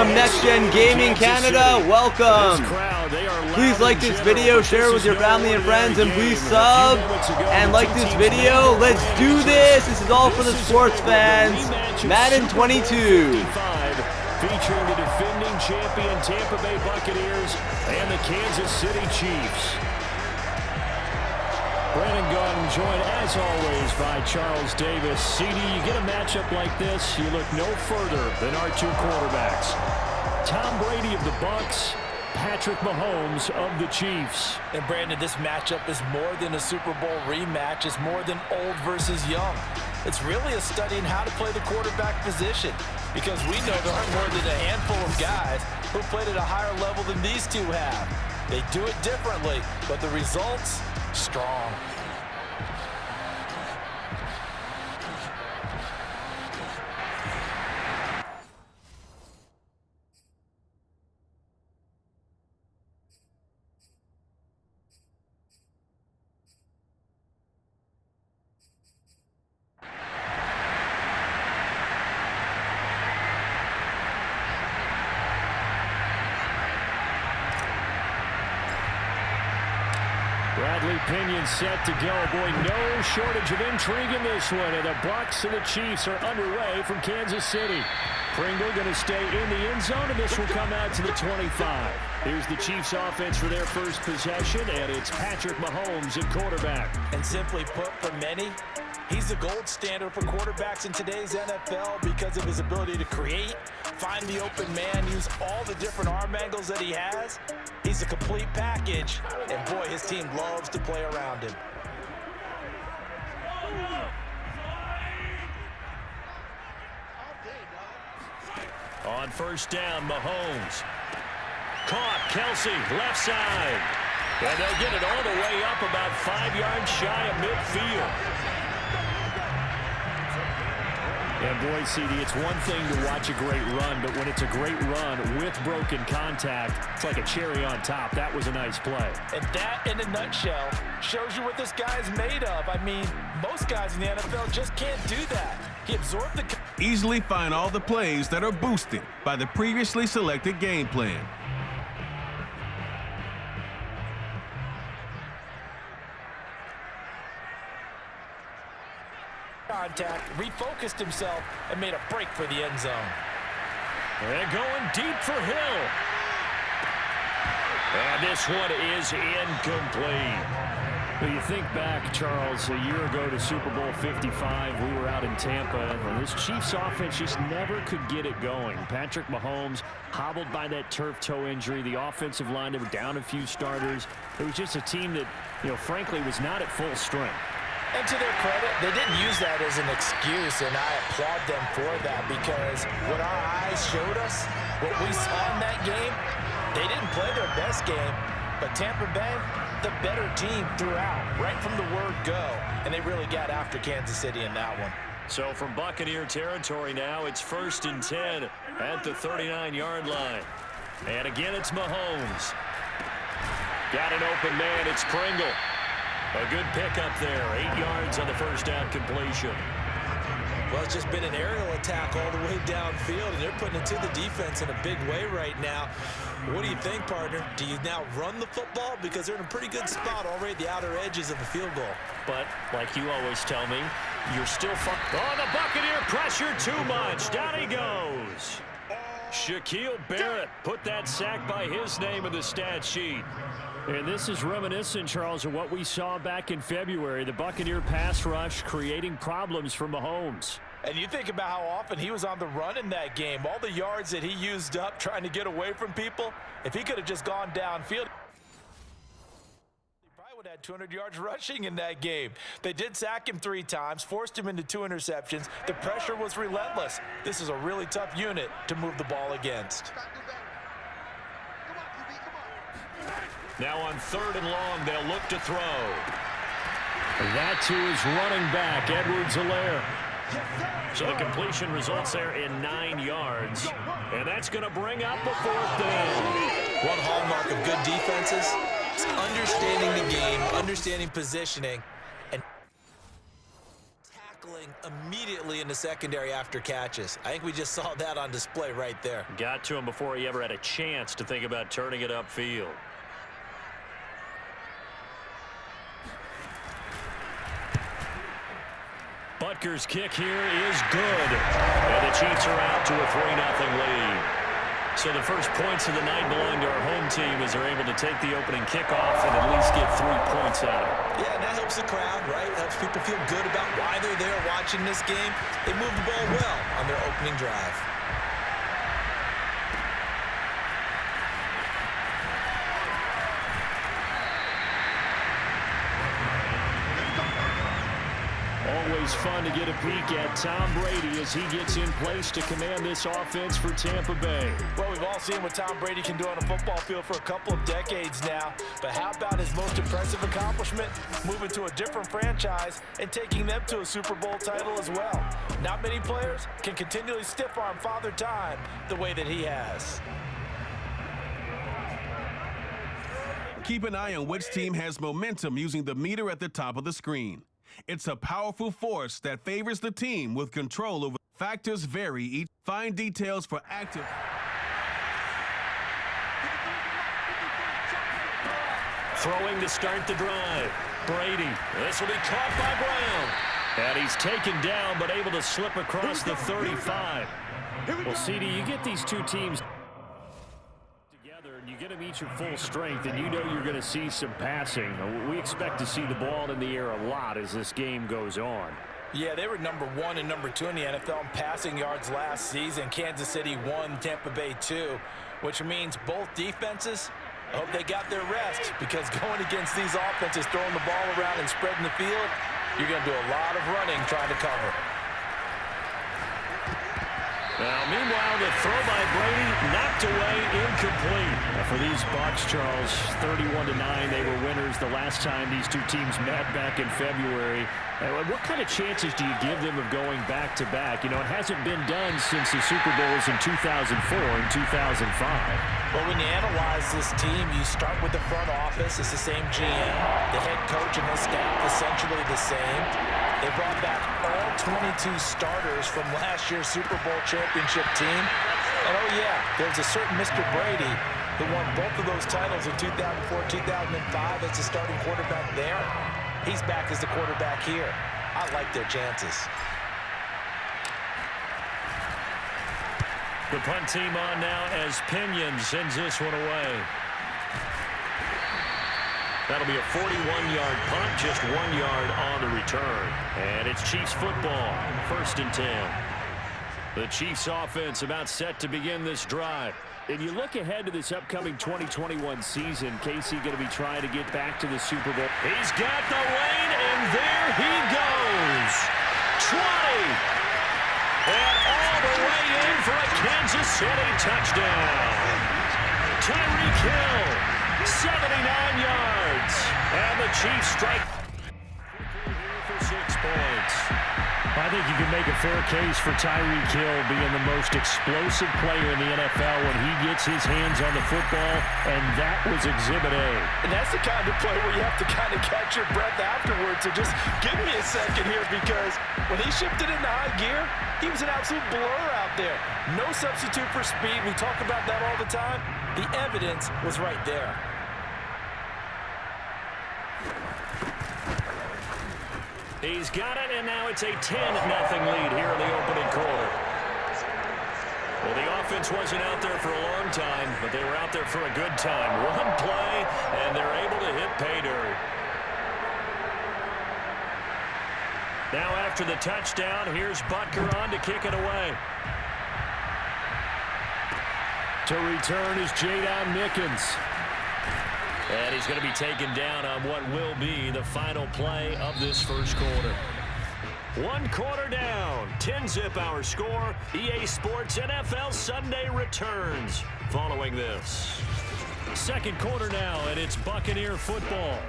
from Next Gen Gaming Canada. Welcome. Please like this video, share it with your family and friends, and please sub and like this video. Let's do this. This is all for the sports fans. Madden 22. Featuring the defending champion Tampa Bay Buccaneers and the Kansas City Chiefs. Brandon Gordon joined, as always, by Charles Davis. CD, you get a matchup like this, you look no further than our two quarterbacks. Tom Brady of the Bucs, Patrick Mahomes of the Chiefs. And Brandon, this matchup is more than a Super Bowl rematch. It's more than old versus young. It's really a study in how to play the quarterback position, because we know there aren't more than a handful of guys who played at a higher level than these two have. They do it differently, but the results, strong. Bradley Pinion set to go. Boy, no shortage of intrigue in this one. And the Bucs and the Chiefs are underway from Kansas City. Pringle going to stay in the end zone, and this will come out to the 25. Here's the Chiefs offense for their first possession, and it's Patrick Mahomes at quarterback. And simply put, for many, he's the gold standard for quarterbacks in today's NFL because of his ability to create, find the open man, use all the different arm angles that he has. He's a complete package, and boy, his team loves to play around him. On first down, Mahomes. Caught, Kelsey, left side. And they'll get it all the way up about 5 yards shy of midfield. And boy, CD, it's one thing to watch a great run, but when it's a great run with broken contact, it's like a cherry on top. That was a nice play. And that, in a nutshell, shows you what this guy is made of. I mean, most guys in the NFL just can't do that. He absorbed the... Easily find all the plays that are boosted by the previously selected game plan. Contact, refocused himself, and made a break for the end zone. And going deep for Hill. And this one is incomplete. Well, you think back, Charles, a year ago to Super Bowl 55, we were out in Tampa, and this Chiefs offense just never could get it going. Patrick Mahomes hobbled by that turf toe injury. The offensive line, they were down a few starters. It was just a team that, frankly, was not at full strength. And to their credit, they didn't use that as an excuse, and I applaud them for that, because what our eyes showed us, what we saw in that game, they didn't play their best game, but Tampa Bay, the better team throughout, right from the word go, and they really got after Kansas City in that one. So from Buccaneer territory now, it's 1st and 10 at the 39-yard line. And again, it's Mahomes. Got an open man, it's Pringle. A good pickup there, 8 yards on the first down completion. Well, it's just been an aerial attack all the way downfield, and they're putting it to the defense in a big way right now. What do you think, partner? Do you now run the football? Because they're in a pretty good spot already at the outer edges of the field goal. But, like you always tell me, you're still fun. Oh, the Buccaneer pressure too much. Down he goes. Shaquille Barrett put that sack by his name in the stat sheet. And this is reminiscent, Charles, of what we saw back in February. The Buccaneer pass rush creating problems for Mahomes. And you think about how often he was on the run in that game. All the yards that he used up trying to get away from people. If he could have just gone downfield, he probably would have had 200 yards rushing in that game. They did sack him 3 times, forced him into 2 interceptions. The pressure was relentless. This is a really tough unit to move the ball against. Now on 3rd and long, they'll look to throw. That to his running back, Edwards-Helaire. So the completion results there in 9 yards. And that's going to bring up a 4th down. One hallmark of good defenses is understanding the game, understanding positioning, and tackling Immediately in the secondary after catches. I think we just saw that on display right there. Got to him before he ever had a chance to think about turning it upfield. Butker's kick here is good. And the Chiefs are out to a 3-0 lead. So the first points of the night belong to our home team as they're able to take the opening kickoff and at least get 3 points out of it. Yeah, and that helps the crowd, right? Helps people feel good about why they're there watching this game. They moved the ball well on their opening drive. Always fun to get a peek at Tom Brady as he gets in place to command this offense for Tampa Bay. Well, we've all seen what Tom Brady can do on a football field for a couple of decades now. But how about his most impressive accomplishment? Moving to a different franchise and taking them to a Super Bowl title as well. Not many players can continually stiff-arm Father Time the way that he has. Keep an eye on which team has momentum using the meter at the top of the screen. It's a powerful force that favors the team with control over factors vary each. Find details for active. Throwing to start the drive. Brady. This will be caught by Brown. And he's taken down but able to slip across the 35. Well, CD, you get these two teams together and you get them each at full strength and you know you're going to see some passing. We expect to see the ball in the air a lot as this game goes on. Yeah, they were number 1 and number 2 in the NFL in passing yards last season. Kansas City 1, Tampa Bay 2, which means both defenses, I hope they got their rest, because going against these offenses, throwing the ball around and spreading the field, you're going to do a lot of running trying to cover. Now, meanwhile, the throw by Brady knocked away, incomplete. Now for these Bucs, Charles, 31-9, they were winners the last time these two teams met back in February. What kind of chances do you give them of going back-to-back? You know, it hasn't been done since the Super Bowls in 2004 and 2005. Well, when you analyze this team, you start with the front office. It's the same GM. The head coach and his staff essentially the same. They brought back all 22 starters from last year's Super Bowl championship team. And, oh, yeah, there's a certain Mr. Brady who won both of those titles in 2004, 2005 as the starting quarterback there. He's back as the quarterback here. I like their chances. The punt team on now as Pinion sends this one away. That'll be a 41-yard punt, just 1 yard on the return. And it's Chiefs football, 1st and 10. The Chiefs offense about set to begin this drive. And you look ahead to this upcoming 2021 season, Casey going to be trying to get back to the Super Bowl. He's got the lane, and there he goes. 20. And all the way in for a Kansas City touchdown. Tyreek Hill, 79 yards. And the Chiefs strike for 6 points. I think you can make a fair case for Tyreek Hill being the most explosive player in the NFL when he gets his hands on the football, and that was Exhibit A. And that's the kind of play where you have to kind of catch your breath afterwards. So just give me a second here, because when he shifted into high gear, he was an absolute blur out there. No substitute for speed. We talk about that all the time. The evidence was right there. He's got it, and now it's a 10-0 lead here in the opening quarter. Well, the offense wasn't out there for a long time, but they were out there for a good time. One play, and they're able to hit pay dirt. Now after the touchdown, here's Butker on to kick it away. To return is Jadon Mickens. And he's going to be taken down on what will be the final play of this first quarter. 1 quarter down. 10-zip our score. EA Sports NFL Sunday returns following this. 2nd quarter now, and it's Buccaneer football.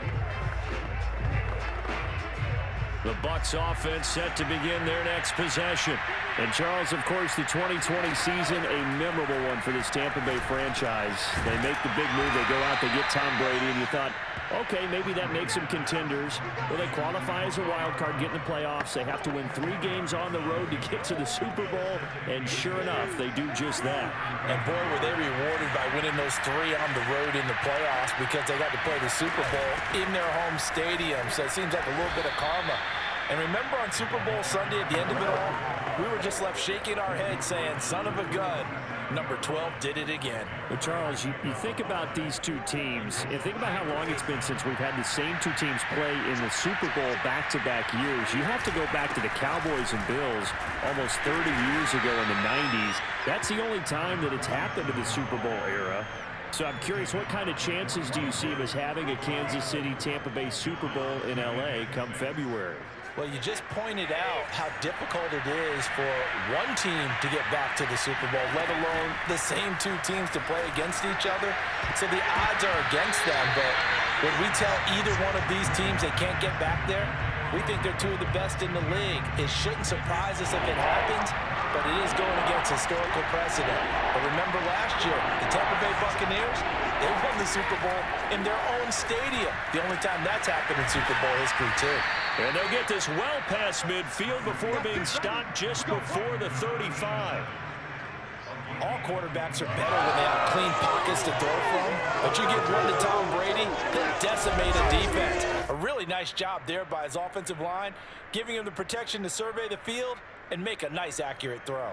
The Bucs offense set to begin their next possession. And Charles, of course, the 2020 season, a memorable one for this Tampa Bay franchise. They make the big move. They go out, they get Tom Brady, and you thought, okay, maybe that makes them contenders. Well, they qualify as a wild card, get in the playoffs. They have to win 3 games on the road to get to the Super Bowl, and sure enough, they do just that. And boy, were they rewarded by winning those 3 on the road in the playoffs because they got to play the Super Bowl in their home stadium. So it seems like a little bit of karma. And remember on Super Bowl Sunday at the end of it all, we were just left shaking our heads saying, son of a gun, number 12 did it again. But Charles, you think about these 2 teams, and think about how long it's been since we've had the same 2 teams play in the Super Bowl back-to-back years. You have to go back to the Cowboys and Bills almost 30 years ago in the 90s. That's the only time that it's happened in the Super Bowl era. So I'm curious, what kind of chances do you see of us having a Kansas City-Tampa Bay Super Bowl in L.A. come February? Well, you just pointed out how difficult it is for one team to get back to the Super Bowl, let alone the same 2 teams to play against each other. So the odds are against them, but when we tell either one of these teams they can't get back there, we think they're 2 of the best in the league. It shouldn't surprise us if it happens, but it is going against historical precedent. But remember last year, the Tampa Bay Buccaneers, they won the Super Bowl in their own stadium. The only time that's happened in Super Bowl history, too. And they'll get this well past midfield before being stopped just before the 35. All quarterbacks are better when they have clean pockets to throw from, but you give one to Tom Brady, he'll decimate a defense. A really nice job there by his offensive line, giving him the protection to survey the field and make a nice, accurate throw.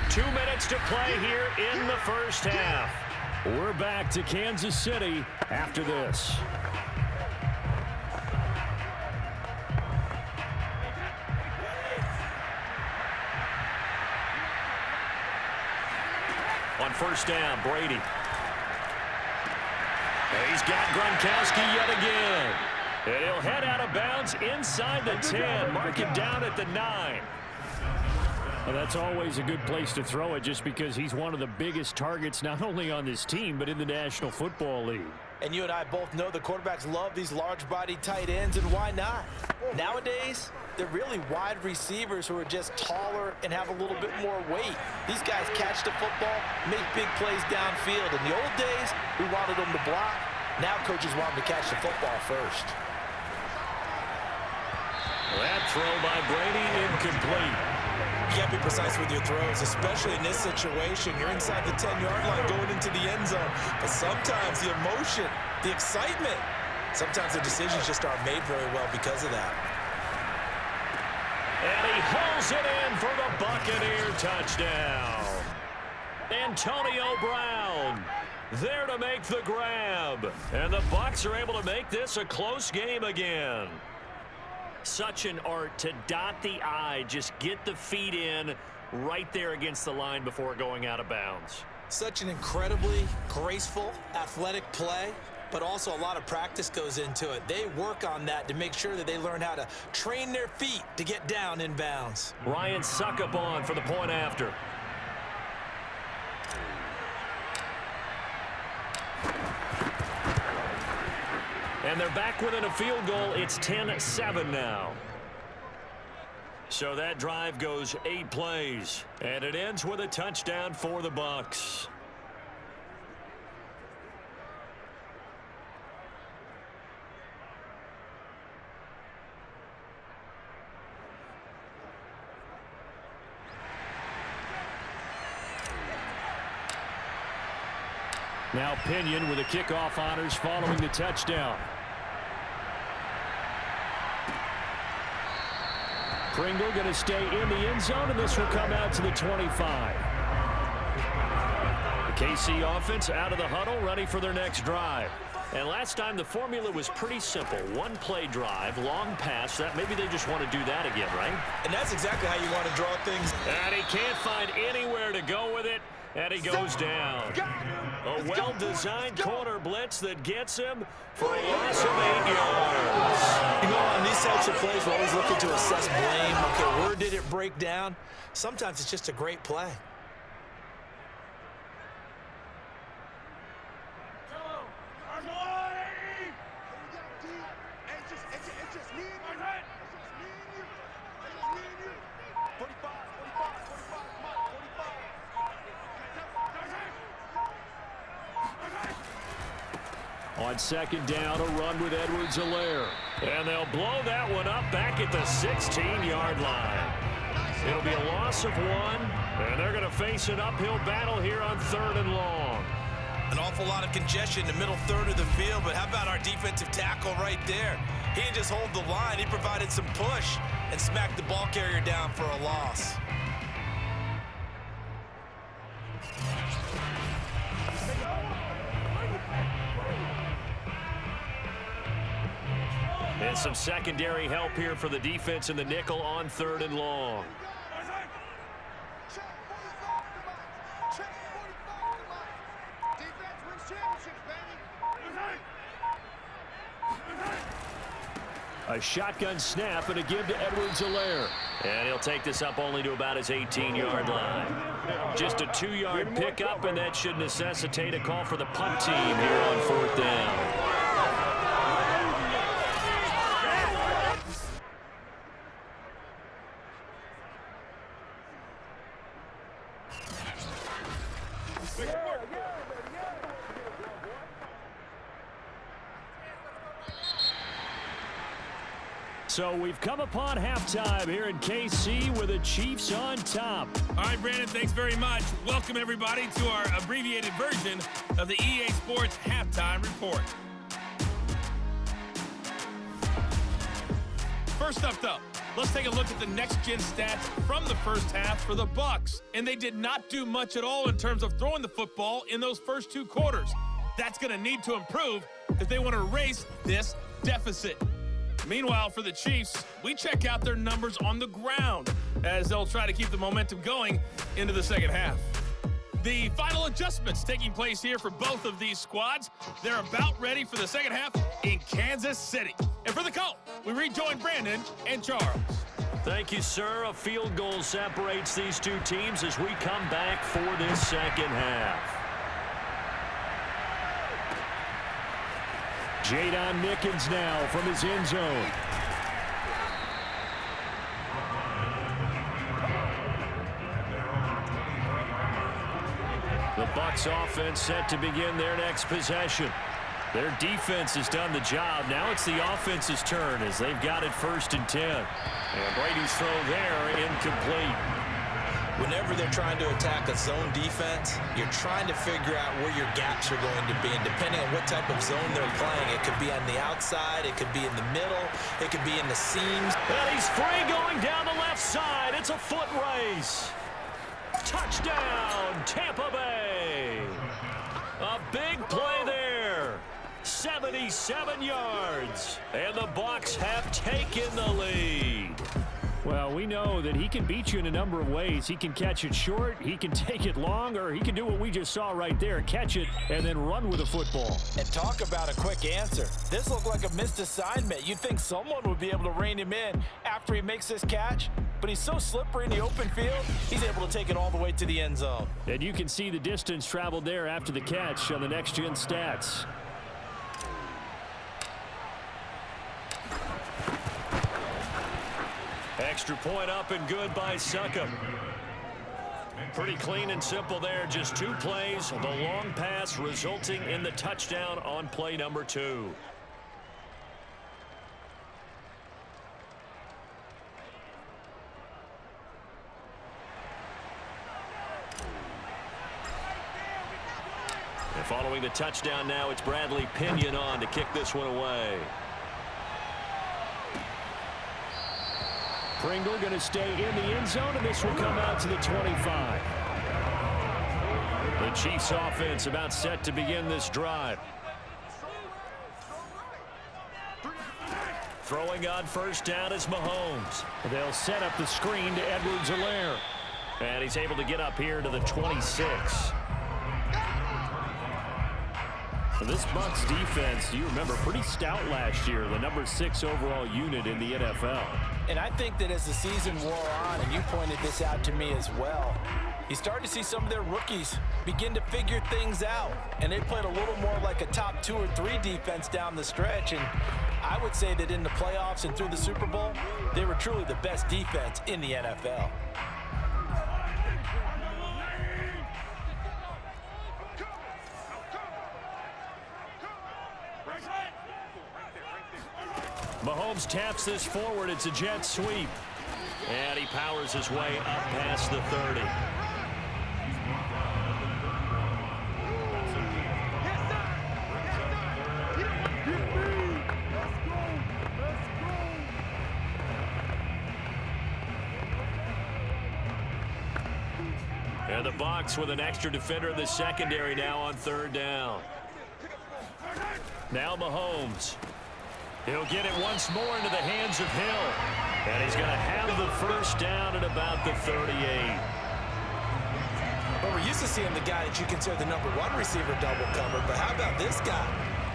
Two minutes to play here in the first half. We're back to Kansas City after this. On first down, Brady. He's got Gronkowski yet again. And he'll head out of bounds inside the 10. Mark him down at the 9. Well, that's always a good place to throw it just because he's one of the biggest targets not only on this team but in the National Football League. And you and I both know the quarterbacks love these large-bodied tight ends, and why not? Nowadays, they're really wide receivers who are just taller and have a little bit more weight. These guys catch the football, make big plays downfield. In the old days, we wanted them to block. Now coaches want them to catch the football first. That throw by Brady incomplete. You can't be precise with your throws, especially in this situation. You're inside the 10-yard line going into the end zone. But sometimes the emotion, the excitement, sometimes the decisions just aren't made very well because of that. And he hauls it in for the Buccaneer touchdown. Antonio Brown there to make the grab. And the Bucs are able to make this a close game again. Such an art to dot the I, just get the feet in right there against the line before going out of bounds. Such an incredibly graceful, athletic play, but also a lot of practice goes into it. They work on that to make sure that they learn how to train their feet to get down in bounds. Ryan Suckup on for the point after. And they're back within a field goal. It's 10-7 now. So that drive goes 8 plays. And it ends with a touchdown for the Bucs. Now Pinion with the kickoff honors following the touchdown. Pringle going to stay in the end zone, and this will come out to the 25. The KC offense out of the huddle, ready for their next drive. And last time the formula was pretty simple. One play drive, long pass. That maybe they just want to do that again, right? And that's exactly how you want to draw things. And he can't find anywhere to go with it, and he goes down. A well-designed corner blitz that gets him for a loss of 8 yards. You know, on these types of plays, we're always looking to assess blame. Okay, where did it break down? Sometimes it's just a great play. On second down, a run with Edwards-Helaire. And they'll blow that one up back at the 16-yard line. It'll be a loss of 1, and they're going to face an uphill battle here on 3rd and long. An awful lot of congestion in the middle third of the field, but how about our defensive tackle right there? He didn't just hold the line, he provided some push and smacked the ball carrier down for a loss. And some secondary help here for the defense in the nickel on 3rd and long. A shotgun snap and a give to Edwards-Helaire. And he'll take this up only to about his 18-yard line. Just a 2-yard pickup, and that should necessitate a call for the punt team here on 4th down. So we've come upon halftime here in KC with the Chiefs on top. All right, Brandon, thanks very much. Welcome, everybody, to our abbreviated version of the EA Sports Halftime Report. First up, though, let's take a look at the next-gen stats from the first half for the Bucs. And they did not do much at all in terms of throwing the football in those first 2 quarters. That's going to need to improve if they want to erase this deficit. Meanwhile, for the Chiefs, we check out their numbers on the ground as they'll try to keep the momentum going into the second half. The final adjustments taking place here for both of these squads. They're about ready for the second half in Kansas City. And for the call, we rejoin Brandon and Charles. Thank you, sir. A field goal separates these 2 teams as we come back for this second half. Jadon Nickens now from his end zone. The Bucs offense set to begin their next possession. Their defense has done the job. Now it's the offense's turn as they've got it 1st and 10. And Brady's throw there incomplete. Whenever they're trying to attack a zone defense, you're trying to figure out where your gaps are going to be. And depending on what type of zone they're playing, it could be on the outside, it could be in the middle, it could be in the seams. And he's free going down the left side. It's a foot race. Touchdown, Tampa Bay. A big play there. 77 yards. And the Bucs have taken the lead. Well, we know that he can beat you in a number of ways. He can catch it short, he can take it long, or he can do what we just saw right there, catch it and then run with the football. And talk about a quick answer. This looked like a missed assignment. You'd think someone would be able to rein him in after he makes this catch, but he's so slippery in the open field, he's able to take it all the way to the end zone. And you can see the distance traveled there after the catch on the next-gen stats. Extra point up and good by Succop. Pretty clean and simple there. Just 2 plays. The long pass resulting in the touchdown on play number 2. And following the touchdown now, it's Bradley Pinion on to kick this one away. Pringle going to stay in the end zone, and this will come out to the 25. The Chiefs offense about set to begin this drive. Throwing on 1st down is Mahomes. They'll set up the screen to Edwards-Helaire. And he's able to get up here to the 26. This Bucs defense, you remember, pretty stout last year, the number 6 overall unit in the NFL. And I think that as the season wore on, and you pointed this out to me as well, You start to see some of their rookies begin to figure things out, and they played a little more like a top 2 or 3 defense down the stretch, and I would say that in the playoffs and through the Super Bowl, they were truly the best defense in the NFL. Mahomes taps this forward. It's a jet sweep. And he powers his way up past the 30. And the Bucs with an extra defender in the secondary now on 3rd down. Now Mahomes. He'll get it once more into the hands of Hill. And he's going to have the first down at about the 38. Well, we're used to seeing the guy that you consider the #1 receiver double covered, but how about this guy?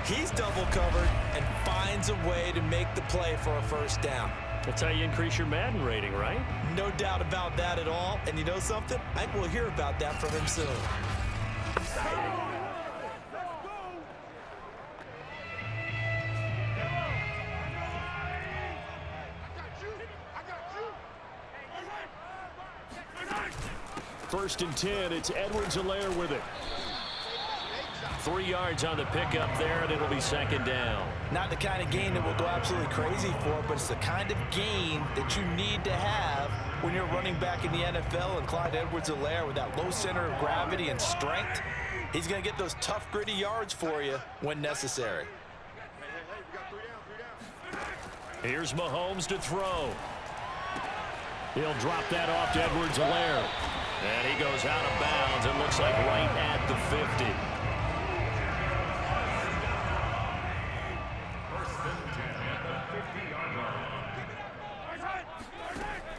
He's double covered and finds a way to make the play for a first down. That's how you increase your Madden rating, right? No doubt about that at all. And you know something? I think we'll hear about that from him soon. First and 10, it's Edwards-Helaire with it. 3 yards on the pickup there, and it'll be 2nd down. Not the kind of gain that we'll go absolutely crazy for, but it's the kind of gain that you need to have when you're running back in the NFL. And Clyde Edwards-Helaire, with that low center of gravity and strength, he's going to get those tough, gritty yards for you when necessary. Here's Mahomes to throw. He'll drop that off to Edwards-Helaire. And he goes out of bounds. It looks like right at the 50.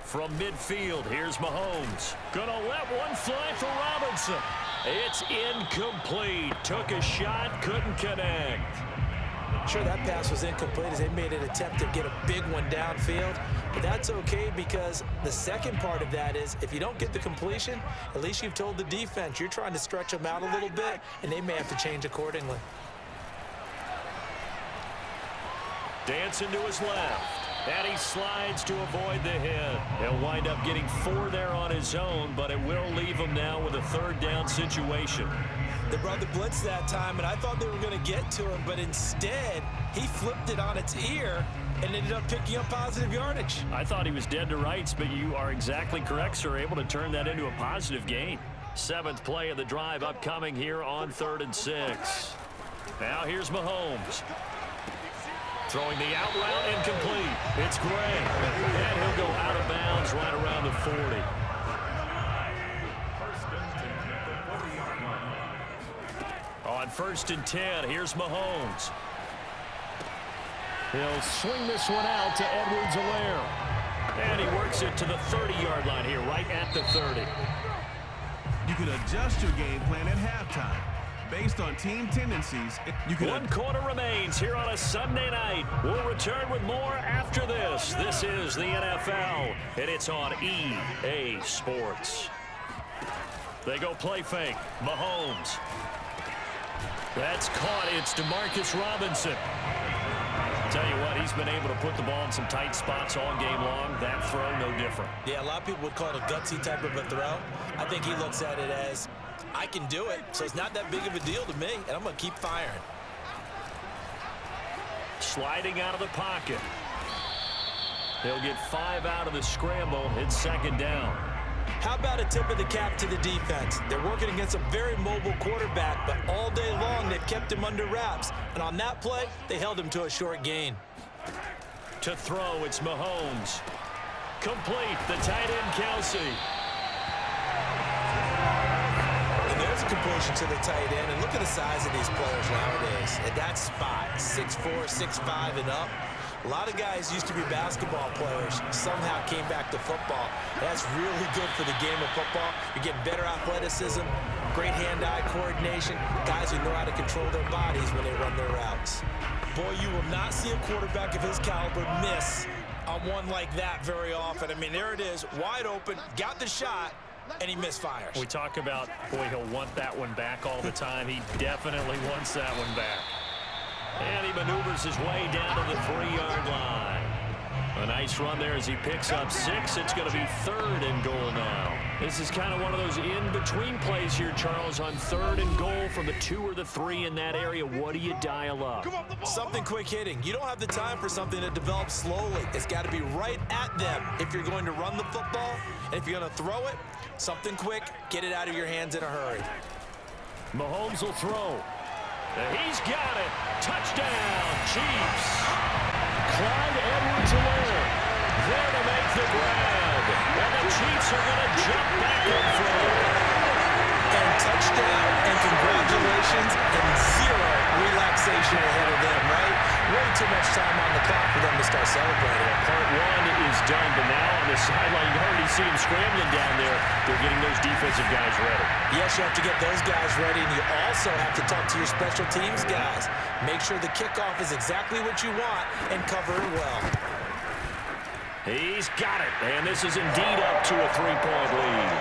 From midfield, here's Mahomes. Gonna let one fly for Robinson. It's incomplete. Took a shot, couldn't connect. Sure, that pass was incomplete as they made an attempt to get a big one downfield. But that's okay, because the second part of that is if you don't get the completion, at least you've told the defense you're trying to stretch them out a little bit, and they may have to change accordingly. Dancing to his left. And he slides to avoid the hit. He'll wind up getting 4 there on his own, but it will leave him now with a 3rd down situation. They brought the blitz that time, and I thought they were going to get to him, but instead, he flipped it on its ear and ended up picking up positive yardage. I thought he was dead to rights, but you are exactly correct, sir. Able to turn that into a positive gain. 7th play of the drive upcoming here on 3rd and 6. Now here's Mahomes. Throwing the out route incomplete. It's Gray. And he'll go out of bounds right around the 40. On 1st and 10, here's Mahomes. He'll swing this one out to Edwards-Helaire. And he works it to the 30-yard line here, right at the 30. You can adjust your game plan at halftime. Based on team tendencies, you can... 1 quarter remains here on a Sunday night. We'll return with more after this. This is the NFL, and it's on EA Sports. They go play fake. Mahomes. That's caught. It's DeMarcus Robinson. Tell you what, he's been able to put the ball in some tight spots all game long. That throw, no different. Yeah, a lot of people would call it a gutsy type of a throw. I think he looks at it as, I can do it, so it's not that big of a deal to me, and I'm going to keep firing. Sliding out of the pocket. He'll get 5 out of the scramble. It's 2nd down. How about a tip of the cap to the defense? They're working against a very mobile quarterback, but all day long they've kept him under wraps. And on that play, they held him to a short gain. To throw, it's Mahomes. Complete, the tight end, Kansis. And there's a completion to the tight end. And look at the size of these players nowadays. At that spot, 6'4", 6'5", and up. A lot of guys used to be basketball players, somehow came back to football. That's really good for the game of football. You're getting better athleticism, great hand-eye coordination, guys who know how to control their bodies when they run their routes. Boy, you will not see a quarterback of his caliber miss on one like that very often. I mean, there it is, wide open, got the shot, and he misfires. We talk about, boy, he'll want that one back all the time. He definitely wants that one back. And he maneuvers his way down to the 3-yard line. A nice run there as he picks up 6. It's going to be 3rd and goal now. This is kind of one of those in-between plays here, Charles, on 3rd and goal from the 2 or the 3 in that area. What do you dial up? Something quick hitting. You don't have the time for something that develops slowly. It's got to be right at them if you're going to run the football. And if you're going to throw it, something quick, get it out of your hands in a hurry. Mahomes will throw. He's got it. Touchdown, Chiefs. Clyde Edwards-Helaire there to make the grab. And the Chiefs are going to jump back in front. And touchdown and congratulations and 0 relaxation ahead of them, right? Way too much time on the clock for them to start celebrating. Part 1 is done, but now on the sideline, you already see him scrambling down there. They're getting those defensive guys ready. Yes, you have to get those guys ready, and you also have to talk to your special teams guys. Make sure the kickoff is exactly what you want and cover it well. He's got it, and this is indeed up to a 3-point lead.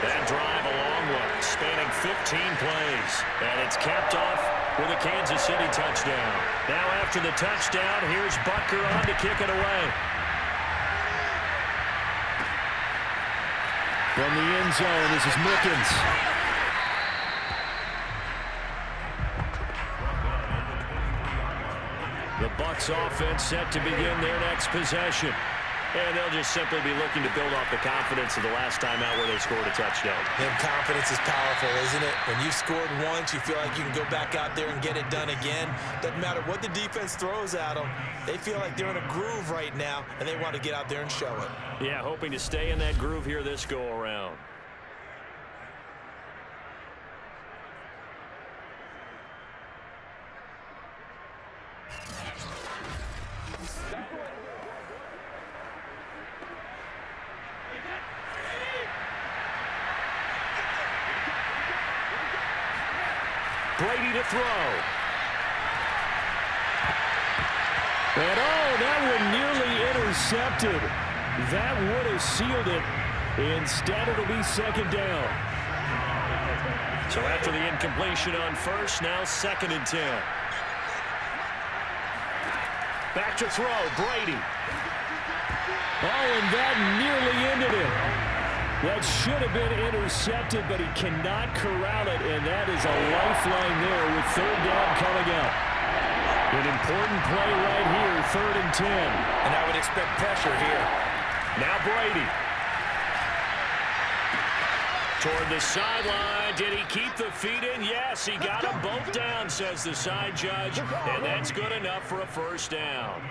That drive a long one, spanning 15 plays, and it's capped off with a Kansas City touchdown. Now after the touchdown, here's Butker on to kick it away. From the end zone, this is Mickens. The Bucs offense set to begin their next possession. And they'll just simply be looking to build off the confidence of the last time out where they scored a touchdown. And confidence is powerful, isn't it? When you've scored once, you feel like you can go back out there and get it done again. Doesn't matter what the defense throws at them. They feel like they're in a groove right now, and they want to get out there and show it. Yeah, hoping to stay in that groove here this go-around. Brady to throw. And that one nearly intercepted. That would have sealed it. Instead, it'll be 2nd down. So after the incompletion on 1st, now 2nd and 10. Back to throw, Brady. And that nearly ended it. That should have been intercepted, but he cannot corral it, and that is a lifeline there with 3rd down coming up. An important play right here, 3rd and 10. And I would expect pressure here. Now Brady. Toward the sideline. Did he keep the feet in? Yes, he got them both down, says the side judge, and that's good enough for a 1st down.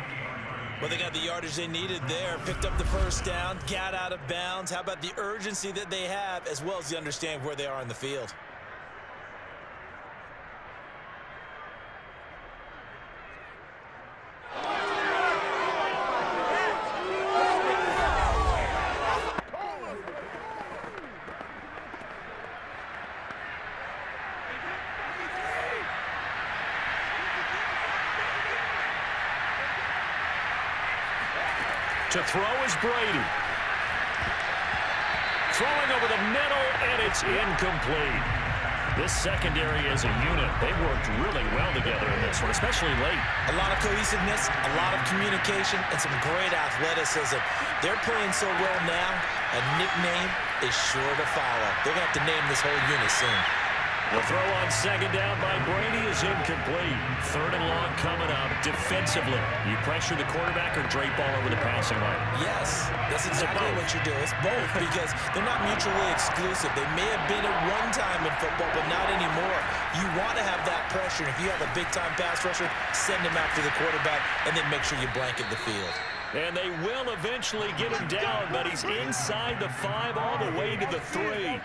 Well, they got the yardage they needed there, picked up the 1st down, got out of bounds. How about the urgency that they have, as well as the understand where they are in the field? To throw is Brady. Throwing over the middle, and it's incomplete. This secondary as a unit, they've worked really well together in this one, especially late. A lot of cohesiveness, a lot of communication, and some great athleticism. They're playing so well now, a nickname is sure to follow. They're going to have to name this whole unit soon. The throw on 2nd down by Brady is incomplete. 3rd and long coming up. Defensively, you pressure the quarterback or drape all over the passing lane? Yes, that's exactly what you do. It's both because they're not mutually exclusive. They may have been at one time in football, but not anymore. You want to have that pressure. If you have a big-time pass rusher, send him after the quarterback, and then make sure you blanket the field. And they will eventually get him down, but he's inside the 5 all the way to the 3.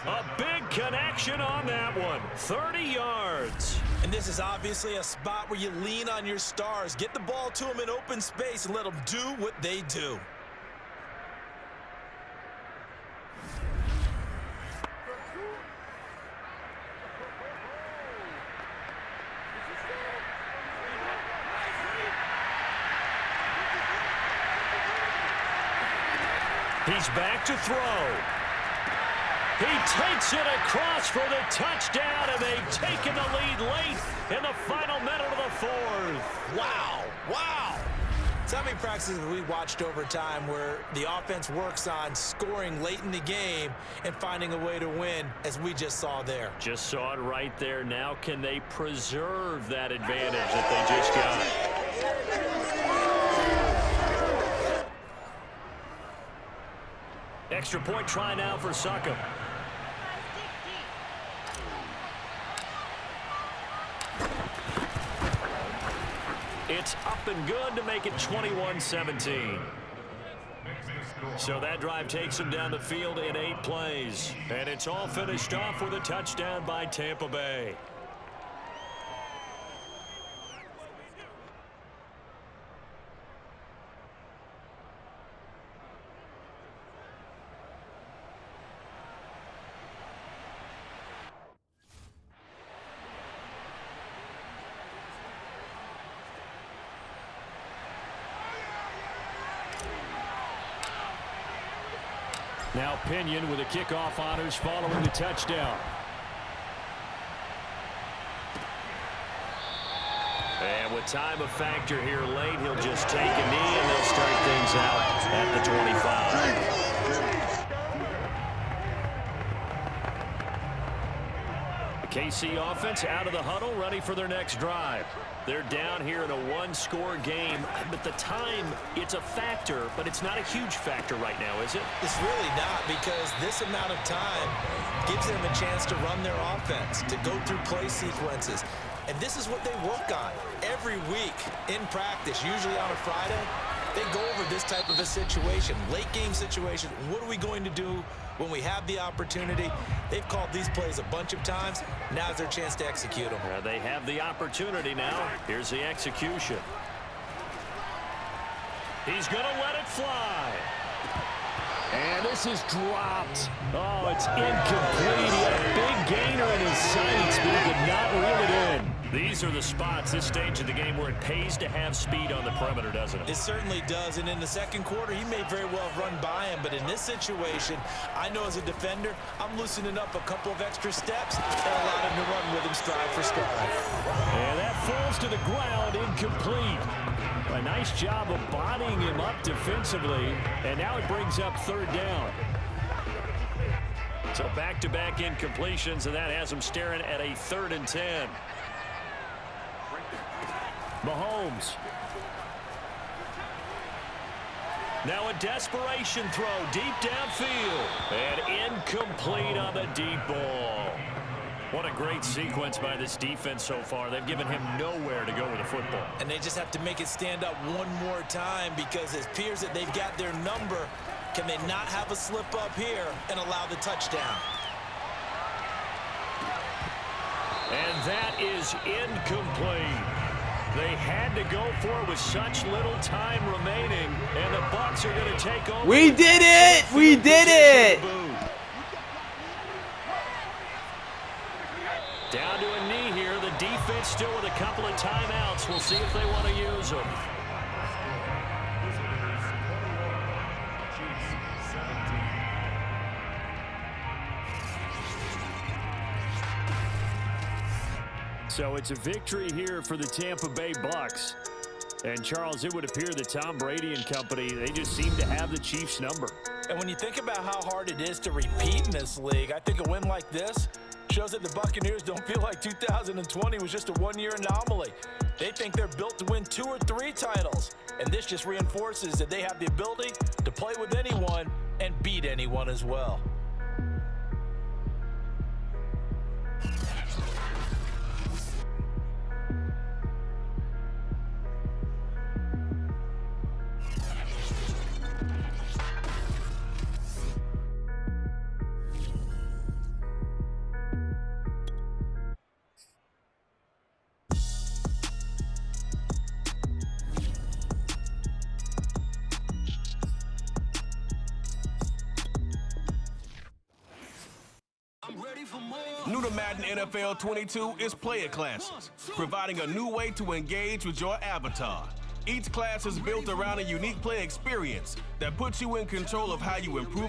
A big connection on that one. 30 yards. And this is obviously a spot where you lean on your stars. Get the ball to them in open space and let them do what they do. He's back to throw. He takes it across for the touchdown, and they've taken the lead late in the final minute of the fourth. Wow. Wow. So how many practices have we watched over time where the offense works on scoring late in the game and finding a way to win, as we just saw there? Just saw it right there. Now can they preserve that advantage that they just got? Extra point try now for Succop. It's up and good to make it 21-17. So that drive takes him down the field in 8 plays. And it's all finished off with a touchdown by Tampa Bay. Now Pinion with the kickoff honors following the touchdown. And with time a factor here late, he'll just take a knee and they'll start things out at the 25. The KC offense out of the huddle, ready for their next drive. They're down here in a 1-score game, but the time, it's a factor, but it's not a huge factor right now, is it? It's really not, because this amount of time gives them a chance to run their offense, to go through play sequences. And this is what they work on every week in practice, usually on a Friday. They go over this type of a situation, late game situation. What are we going to do when we have the opportunity? They've called these plays a bunch of times. Now's their chance to execute them. They have the opportunity now. Here's the execution. He's going to let it fly. And this is dropped. Oh, it's incomplete. He had a big gainer in his sights, but he could not reel it in. These are the spots, this stage of the game, where it pays to have speed on the perimeter, doesn't it? It certainly does, and in the second quarter, he may very well have run by him, but in this situation, I know as a defender, I'm loosening up a couple of extra steps and allowed him to run with him stride for stride. And that falls to the ground, incomplete. A nice job of bodying him up defensively, and now it brings up third down. So back-to-back incompletions, and that has him staring at a 3rd and 10. Mahomes. Now a desperation throw deep downfield. And incomplete on the deep ball. What a great sequence by this defense so far. They've given him nowhere to go with the football. And they just have to make it stand up one more time, because it appears that they've got their number. Can they not have a slip up here and allow the touchdown? And that is incomplete. They had to go for it with such little time remaining, and the Bucs are going to take over. We did it! We did it! Down to a knee here. The defense still with a couple of timeouts. We'll see if they want to use them. So it's a victory here for the Tampa Bay Bucs. And, Charles, it would appear that Tom Brady and company, they just seem to have the Chiefs' number. And when you think about how hard it is to repeat in this league, I think a win like this shows that the Buccaneers don't feel like 2020 was just a one-year anomaly. They think they're built to win 2 or 3 titles. And this just reinforces that they have the ability to play with anyone and beat anyone as well. New to Madden NFL 22 is player classes, providing a new way to engage with your avatar. Each class is built around a unique play experience that puts you in control of how you improve